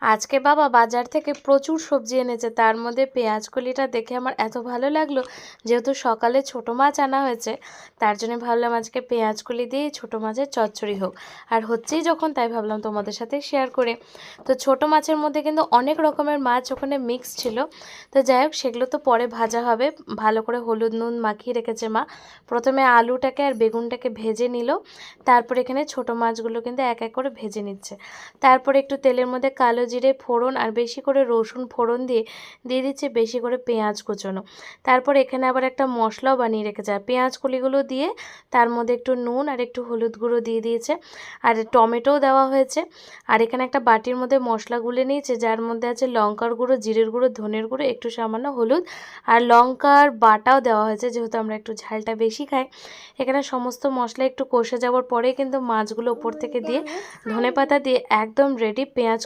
আজকে বাবা বাজার থেকে প্রচুর সবজি এনেছে, তার মধ্যে পেঁয়াজ কলিটা দেখে আমার এত ভালো লাগলো। যেহেতু সকালে ছোট মাছ আনা হয়েছে, তার জন্য ভাবলাম আজকে পেঁয়াজ কলি দিয়েই ছোট মাছের চচ্চড়ি হোক। আর হচ্ছেই যখন, তাই ভাবলাম তোমাদের সাথে শেয়ার করে। তো ছোট মাছের মধ্যে কিন্তু অনেক রকমের মাছ ওখানে মিক্স ছিল। তো যাই হোক, সেগুলো তো পরে ভাজা হবে। ভালো করে হলুদ নুন মাখিয়ে রেখেছে মা। প্রথমে আলুটাকে আর বেগুনটাকে ভেজে নিল, তারপর এখানে ছোট মাছগুলো কিন্তু এক এক করে ভেজে নিচ্ছে। তারপরে একটু তেলের মধ্যে কালো জিরে ফোড়ন আর বেশি করে রসুন ফোড়ন দিয়ে দিয়ে দিচ্ছে বেশি করে পেঁয়াজ কুচোনো। তারপর এখানে আবার একটা মশলাও বানিয়ে রেখেছে, আর পেঁয়াজ কলিগুলো দিয়ে তার মধ্যে একটু নুন আর একটু হলুদ গুঁড়ো দিয়ে দিয়েছে, আর টমেটোও দেওয়া হয়েছে। আর এখানে একটা বাটির মধ্যে মশলা গুলে নিয়েছে, যার মধ্যে আছে লঙ্কার গুঁড়ো, জিরের গুঁড়ো, ধনের গুঁড়ো, একটু সামান্য হলুদ আর লঙ্কার বাটাও দেওয়া হয়েছে, যেহেতু আমরা একটু ঝালটা বেশি খাই। এখানে সমস্ত মশলা একটু কষে যাওয়ার পরেই কিন্তু মাছগুলো উপর থেকে দিয়ে ধনেপাতা দিয়ে একদম রেডি পেঁয়াজ